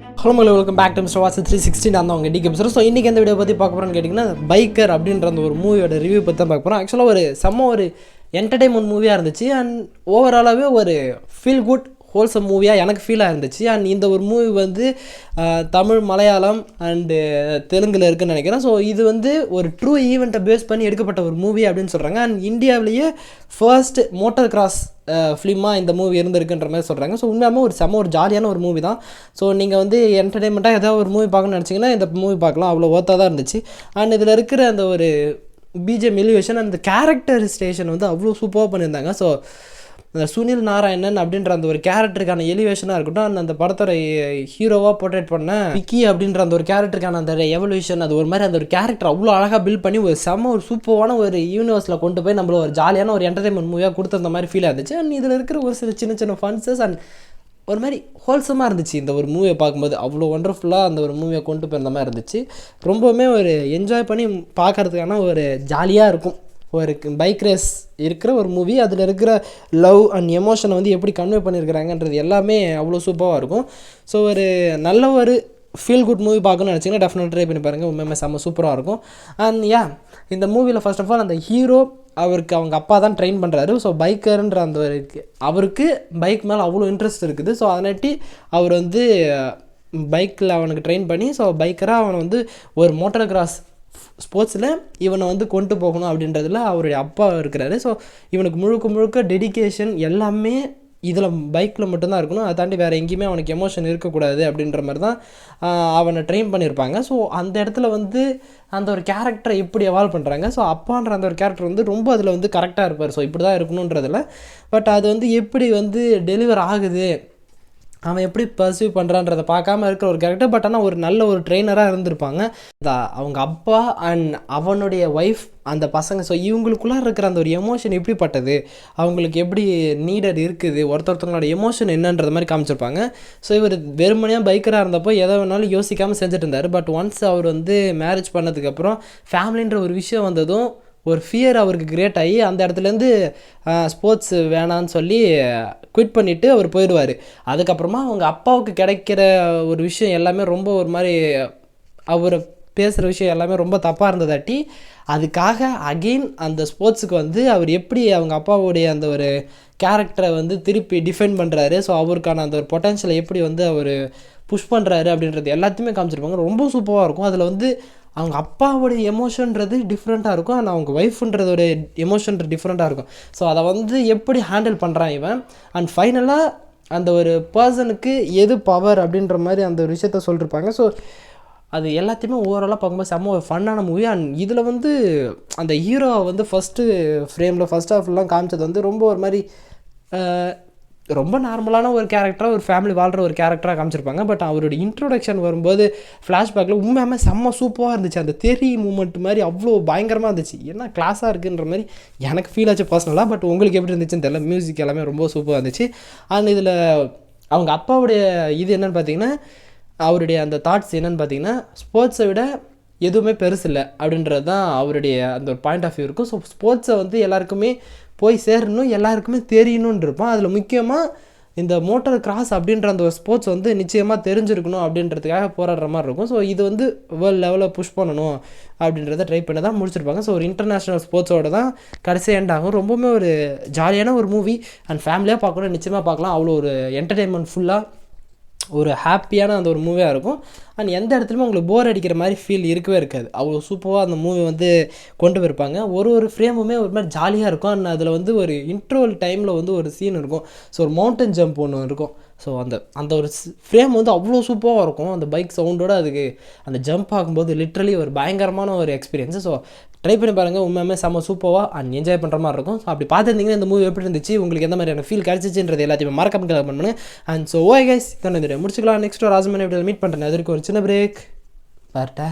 Hello மகளே, welcome back to mister what's 360. நான் தான் உங்கள் டிகே பேசுகிறேன். ஸோ இன்றைக்கி எந்த வீடியோ பற்றி பார்க்க போகிறோன்னு கேட்டிங்கன்னா, பைக்கர் அப்படின்ற அந்த ஒரு மூவியோட ரிவ்யூ பற்றி தான் பார்க்க போகிறோம். ஆக்சுவலாக ஒரு என்டர்டைன்மெண்ட் மூவியாக இருந்துச்சு. அண்ட் ஓவராலாகவே ஒரு ஃபீல் குட் ஹோல்சம் மூவியாக எனக்கு ஃபீலாக இருந்துச்சு. அண்ட் இந்த ஒரு மூவி வந்து தமிழ், மலையாளம் அண்டு தெலுங்கில் இருக்குதுன்னு நினைக்கிறேன். ஸோ இது வந்து ஒரு ட்ரூ ஈவெண்ட்டை பேஸ் பண்ணி எடுக்கப்பட்ட ஒரு மூவி அப்படின்னு சொல்கிறாங்க. அண்ட் இந்தியாவிலேயே ஃபர்ஸ்ட் மோட்டர் கிராஸ் ஃபிலிமாக இந்த மூவி இருந்திருக்குன்ற மாதிரி சொல்கிறாங்க. ஸோ உண்மையாமல் ஒரு ஜாலியான ஒரு மூவி தான். ஸோ நீங்கள் வந்து என்டர்டைன்மெண்ட்டாக ஏதாவது ஒரு மூவி பார்க்கணும்னு நினச்சிங்கன்னா இந்த மூவி பார்க்கலாம். அவ்வளோ ஒர்த்தாக தான் இருந்துச்சு. அண்ட் இதில் இருக்கிற அந்த ஒரு பிஜிஎம் எலிவேஷன் அந்த கேரக்டர் ஸ்டேஷன் வந்து அவ்வளோ சூப்பராக பண்ணியிருந்தாங்க. ஸோ அந்த சுனில் நாராயணன் அப்படின்ற அந்த ஒரு கேரக்டருக்கான எலிவேஷனாக இருக்கட்டும், அந்த படத்தோட ஹீரோவாக போர்ட்ரேட் பண்ண விக்கி அப்படின்ற அந்த ஒரு கேரக்டருக்கான அந்த எவல்யூஷன், அது ஒரு மாதிரி அந்த ஒரு கேரக்டர் அவ்வளோ அழகாக பில்ட் பண்ணி ஒரு சூப்பரான ஒரு யூனிவர்ஸில் கொண்டு போய் நம்மள ஒரு ஜாலியான ஒரு என்டர்டைன்மெண்ட் மூவியாக கொடுத்துருந்த மாதிரி ஃபீல் ஆச்சு. அண்ட் இதில் இருக்கிற ஒரு சில சின்ன சின்ன ஃபன்ஸஸ் அண்ட் ஒரு மாதிரி ஹோல்சமாக இருந்துச்சு. இந்த ஒரு மூவியை பார்க்கும்போது அவ்வளோ ஒண்டர்ஃபுல்லாக அந்த ஒரு மூவியை கொண்டு போயிருந்த மாதிரி இருந்துச்சு. ரொம்பவுமே ஒரு என்ஜாய் பண்ணி பார்க்குறதுக்கான ஒரு ஜாலியாக இருக்கும். ஒரு பைக் ரேஸ் இருக்கிற ஒரு மூவி, அதில் இருக்கிற லவ் அண்ட் எமோஷனை வந்து எப்படி கன்வே பண்ணியிருக்கிறாங்கன்றது எல்லாமே அவ்வளோ சூப்பராக இருக்கும். ஸோ ஒரு நல்ல ஒரு ஃபீல் குட் மூவி பார்க்கணும்னு நினச்சிங்கன்னா டெஃபினட் ட்ரை பண்ணி பாருங்கள். உண்மையுமே சூப்பராக இருக்கும். அண்ட் இந்த மூவியில் ஃபர்ஸ்ட் ஆஃப் ஆல் அந்த ஹீரோ அவருக்கு அவங்க அப்பா தான் ட்ரெயின் பண்ணுறாரு. ஸோ பைக்கர்ன்ற அந்த அவருக்கு பைக் மேலே அவ்வளோ இன்ட்ரெஸ்ட் இருக்குது. ஸோ அதனாட்டி அவர் வந்து பைக்கில் அவனுக்கு ட்ரெயின் பண்ணி ஸோ பைக்கராக அவனை வந்து ஒரு மோட்டர் கிராஸ் ஸ்போர்ட்ஸில் இவனை வந்து கொண்டு போகணும் அப்படின்றதுல அவருடைய அப்பா இருக்கிறாரு. ஸோ இவனுக்கு முழுக்க டெடிக்கேஷன் எல்லாமே இதில் பைக்கில் மட்டும்தான் இருக்கணும். அதை தாண்டி வேறு எங்கேயுமே அவனுக்கு எமோஷன் இருக்கக்கூடாது அப்படின்ற மாதிரி தான் அவனை ட்ரெயின் பண்ணியிருப்பாங்க. ஸோ அந்த இடத்துல வந்து அந்த ஒரு கேரக்டரை எப்படி எவால்வ் பண்ணுறாங்க. ஸோ அப்பான்ற அந்த ஒரு கேரக்டர் வந்து ரொம்ப அதில் வந்து கரெக்டாக இருப்பார். ஸோ இப்படி தான் இருக்கணுன்றதில் பட் அது வந்து எப்படி வந்து டெலிவர் ஆகுது, அவன் எப்படி பர்சீவ் பண்ணுறான்றதை பார்க்காம இருக்கிற ஒரு கேரக்டர். பட் ஆனால் ஒரு நல்ல ஒரு ட்ரெயினராக இருந்திருப்பாங்க அவங்க அப்பா அண்ட் அவனுடைய ஒய்ஃப், அந்த பசங்க. ஸோ இவங்களுக்குள்ளே இருக்கிற அந்த ஒரு எமோஷன் எப்படிப்பட்டது, அவங்களுக்கு எப்படி நீடட் இருக்குது, ஒருத்தவங்களோட எமோஷன் என்னன்றது மாதிரி காமிச்சிருப்பாங்க. ஸோ இவர் வெறுமனையாக பைக்கராக இருந்தப்போ எதை வேணாலும் யோசிக்காமல் செஞ்சுட்டு இருந்தார். பட் ஒன்ஸ் அவர் வந்து மேரேஜ் பண்ணதுக்கப்புறம் ஃபேமிலின்ற ஒரு விஷயம் வந்ததும் ஒரு ஃபியர் அவருக்கு கிரியேட் ஆகி அந்த இடத்துலேருந்து ஸ்போர்ட்ஸ் வேணான்னு சொல்லி குவிட் பண்ணிவிட்டு அவர் போயிடுவார். அதுக்கப்புறமா அவங்க அப்பாவுக்கு கிடைக்கிற ஒரு விஷயம் எல்லாமே ரொம்ப ஒரு மாதிரி அவர் பேசுகிற விஷயம் எல்லாமே ரொம்ப தப்பாக இருந்ததாட்டி அதுக்காக அகெயின் அந்த ஸ்போர்ட்ஸுக்கு வந்து அவர் எப்படி அவங்க அப்பாவுடைய அந்த ஒரு கேரக்டரை வந்து திருப்பி டிஃபைன் பண்ணுறாரு. ஸோ அவருக்கான அந்த ஒரு பொட்டன்ஷியலை எப்படி வந்து அவர் புஷ் பண்ணுறாரு அப்படின்றது எல்லாத்தையுமே காமிச்சிருப்பாங்க. ரொம்ப சூப்பராக இருக்கும். அதில் வந்து அவங்க அப்பாவோடைய எமோஷன்றது டிஃப்ரெண்ட்டாக இருக்கும், ஆனால் அவங்க ஒய்ஃப்ன்றதோட எமோஷன்றது டிஃப்ரெண்ட்டாக இருக்கும். ஸோ அதை வந்து எப்படி ஹேண்டில் பண்ணுறான் இவன். அண்ட் ஃபைனலாக அந்த ஒரு பர்சனுக்கு எது பவர் அப்படின்ற மாதிரி அந்த ஒரு விஷயத்த சொல்லியிருப்பாங்க. ஸோ அது எல்லாத்தையுமே ஓவராலாக பார்க்கும்போது ஒரு ஃபன்னான மூவி. அண்ட் இதில் வந்து அந்த ஹீரோவை வந்து ஃபஸ்ட்டு ஃப்ரேமில் ஃபஸ்ட் ஹாஃப்லாம் காமிச்சது வந்து ரொம்ப ஒரு மாதிரி ரொம்ப நார்மலான ஒரு கேரக்டராக ஒரு ஃபேமிலி வாழ்கிற ஒரு கேரக்டராக காமிச்சிருப்பாங்க. பட் அவருடைய இன்ட்ரோடக்ஷன் வரும்போது ஃப்ளாஷ்பேக்கில் உண்மையாமல் சூப்பராக இருந்துச்சு. அந்த தெரி மூமெண்ட் மாதிரி அவ்வளோ பயங்கரமாக இருந்துச்சு. ஏன்னா கிளாஸாக இருக்குன்ற மாதிரி எனக்கு ஃபீல் ஆச்சு பர்சனலாக. பட் உங்களுக்கு எப்படி இருந்துச்சுன்னு தெரியல. மியூசிக் எல்லாமே ரொம்ப சூப்பராக இருந்துச்சு. அண்ட் இதில் அவங்க அப்பாவுடைய இது என்னென்னு பார்த்தீங்கன்னா, அவருடைய அந்த தாட்ஸ் என்னென்னு பார்த்தீங்கன்னா, ஸ்போர்ட்ஸை விட எதுவுமே பெருசு இல்லை அப்படின்றது தான் அவருடைய அந்த ஒரு பாயிண்ட் ஆஃப் வியூ இருக்கும். ஸோ ஸ்போர்ட்ஸை வந்து எல்லாருக்குமே போய் சேரணும், எல்லாருக்குமே தெரியணுன்னு இருப்பான். அதில் முக்கியமாக இந்த மோட்டர் கிராஸ் அப்படின்ற அந்த ஒரு ஸ்போர்ட்ஸ் வந்து நிச்சயமாக தெரிஞ்சிருக்கணும் அப்படின்றதுக்காக போராடுற மாதிரி இருக்கும். ஸோ இது வந்து வேர்ல்டு லெவலில் புஷ் பண்ணணும் அப்படின்றத ட்ரை பண்ணி தான் முடிச்சிருப்பாங்க. ஸோ ஒரு இன்டர்நேஷ்னல் ஸ்போர்ட்ஸோட தான் கடைசி எண்ட் ஆகும். ரொம்பவுமே ஒரு ஜாலியான ஒரு மூவி அண்ட் ஃபேமிலியாக பார்க்கணும், நிச்சயமாக பார்க்கலாம். அவ்வளோ ஒரு என்டர்டெயின்மெண்ட் ஃபுல்லாக ஒரு ஹாப்பியான அந்த ஒரு மூவியாக இருக்கும். அண்ட் எந்த இடத்துலையுமே உங்களுக்கு போர் அடிக்கிற மாதிரி ஃபீல் இருக்கவே இருக்காது. அவ்வளோ சூப்பராக அந்த மூவி வந்து கொண்டு போயிருப்பாங்க. ஒரு ஃப்ரேமுமே ஒரு மாதிரி ஜாலியாக இருக்கும். அண்ட் அதில் வந்து ஒரு இன்ட்ரோவல் டைமில் வந்து ஒரு சீன் இருக்கும். ஸோ ஒரு மவுண்டன் ஜம்ப் ஒன்று இருக்கும். ஸோ அந்த ஒரு ஃப்ரேம் வந்து அவ்வளோ சூப்பராக இருக்கும். அந்த பைக் சவுண்டோடு அதுக்கு அந்த ஜம்ப் ஆகும்போது லிட்ரலி ஒரு பயங்கரமான ஒரு எக்ஸ்பீரியன்ஸு. ஸோ ட்ரை பண்ணி பாருங்கள். உண்மையுமே சூப்பராக அண்ட் என்ஜாய் பண்ணுற மாதிரி இருக்கும். ஸோ அப்படி பார்த்துருந்தீங்கன்னா இந்த மூவி எப்படி இருந்துச்சு, உங்களுக்கு எந்த மாதிரியான ஃபீல் கிடச்சிச்சுன்றது எல்லாத்தையுமே மறக்காம கமெண்ட் பண்ணுங்கள். அண்ட் ஸோ ஓகே கைஸ், முடிச்சுக்கலாம். நெக்ஸ்ட் ஒரு ஆசமான வீடியோவில் மீட் பண்ணுறேன். அதற்கு ஒரு சின்ன பிரேக். வரட்டா.